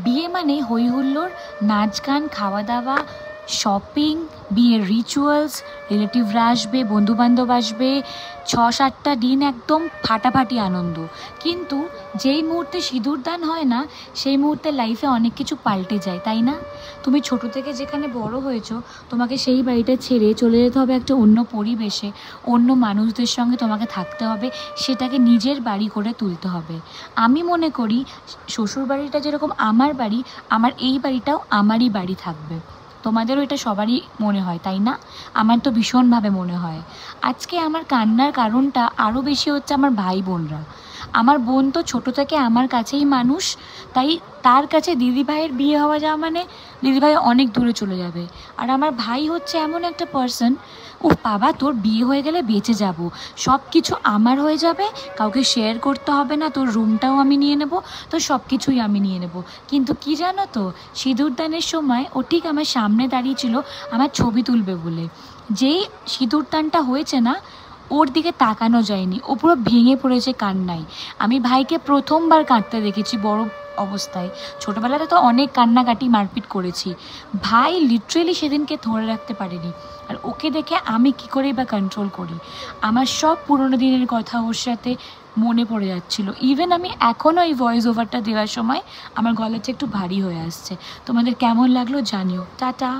বিয়ে মানে হই হুল্লোড়, নাচ গান, খাওয়া দাওয়া, শপিং, বিয়ের রিচুয়ালস, রিলেটিভরা আসবে, বন্ধুবান্ধব আসবে, ৬-৭টা দিন একদম ফাটাফাটি আনন্দ। কিন্তু যেই মুহূর্তে সিঁদুরদান হয় না, সেই মুহূর্তে লাইফে অনেক কিছু পাল্টে যায়, তাই না? তুমি ছোট থেকে যেখানে বড় হয়েছো, তোমাকে সেই বাড়িটা ছেড়ে চলে যেতে হবে একটা অন্য পরিবেশে, অন্য মানুষদের সঙ্গে তোমাকে থাকতে হবে, সেটাকে নিজের বাড়ি করে তুলতে হবে। আমি মনে করি শ্বশুর বাড়িটা যেরকম আমার বাড়ি, আমার এই বাড়িটাও আমারই বাড়ি থাকবে। তোমাদেরও এটা সবারই মনে হয়, তাই না? আমার তো ভীষণভাবে মনে হয়। আজকে আমার কান্নার কারণটা আরও বেশি হচ্ছে আমার ভাই বোনরা। আমার বোন তো ছোটো থেকে আমার কাছেই মানুষ, তাই তার কাছে দিদিভাইয়ের বিয়ে হওয়া যাওয়া মানে দিদিভাই অনেক দূরে চলে যাবে। আর আমার ভাই হচ্ছে এমন একটা পার্সন, ও বাবা তোর বিয়ে হয়ে গেলে বেঁচে যাব, সব কিছু আমার হয়ে যাবে, কাউকে শেয়ার করতে হবে না, তোর রুমটাও আমি নিয়ে নেব, তোর সব কিছুই আমি নিয়ে নেব। কিন্তু কি জানো তো, সিঁদুরদানের সময় ও ঠিক আমার সামনে দাঁড়িয়েছিল আমার ছবি তুলবে বলে। যেই সিঁদুরদানটা হয়েছে না, ওর দিকে তাকানো যায়নি, ও পুরো ভেঙে পড়েছে কান্নায়। আমি ভাইকে প্রথমবার কাঁদতে দেখেছি বড় অবস্থায়। ছোটোবেলাতে তো অনেক কান্নাকাটি মারপিট করেছি, ভাই লিটারেলি সেদিনকে ধরে রাখতে পারেনি। আর ওকে দেখে আমি কি করে বা কন্ট্রোল করি, আমার সব পুরোনো দিনের কথা ওর সাথে মনে পড়ে যাচ্ছিলো। ইভেন আমি এখনও এই ভয়েস ওভারটা দেওয়ার সময় আমার গলাটা একটু ভারী হয়ে আসছে। তোমাদের কেমন লাগলো জানিও। টাটা।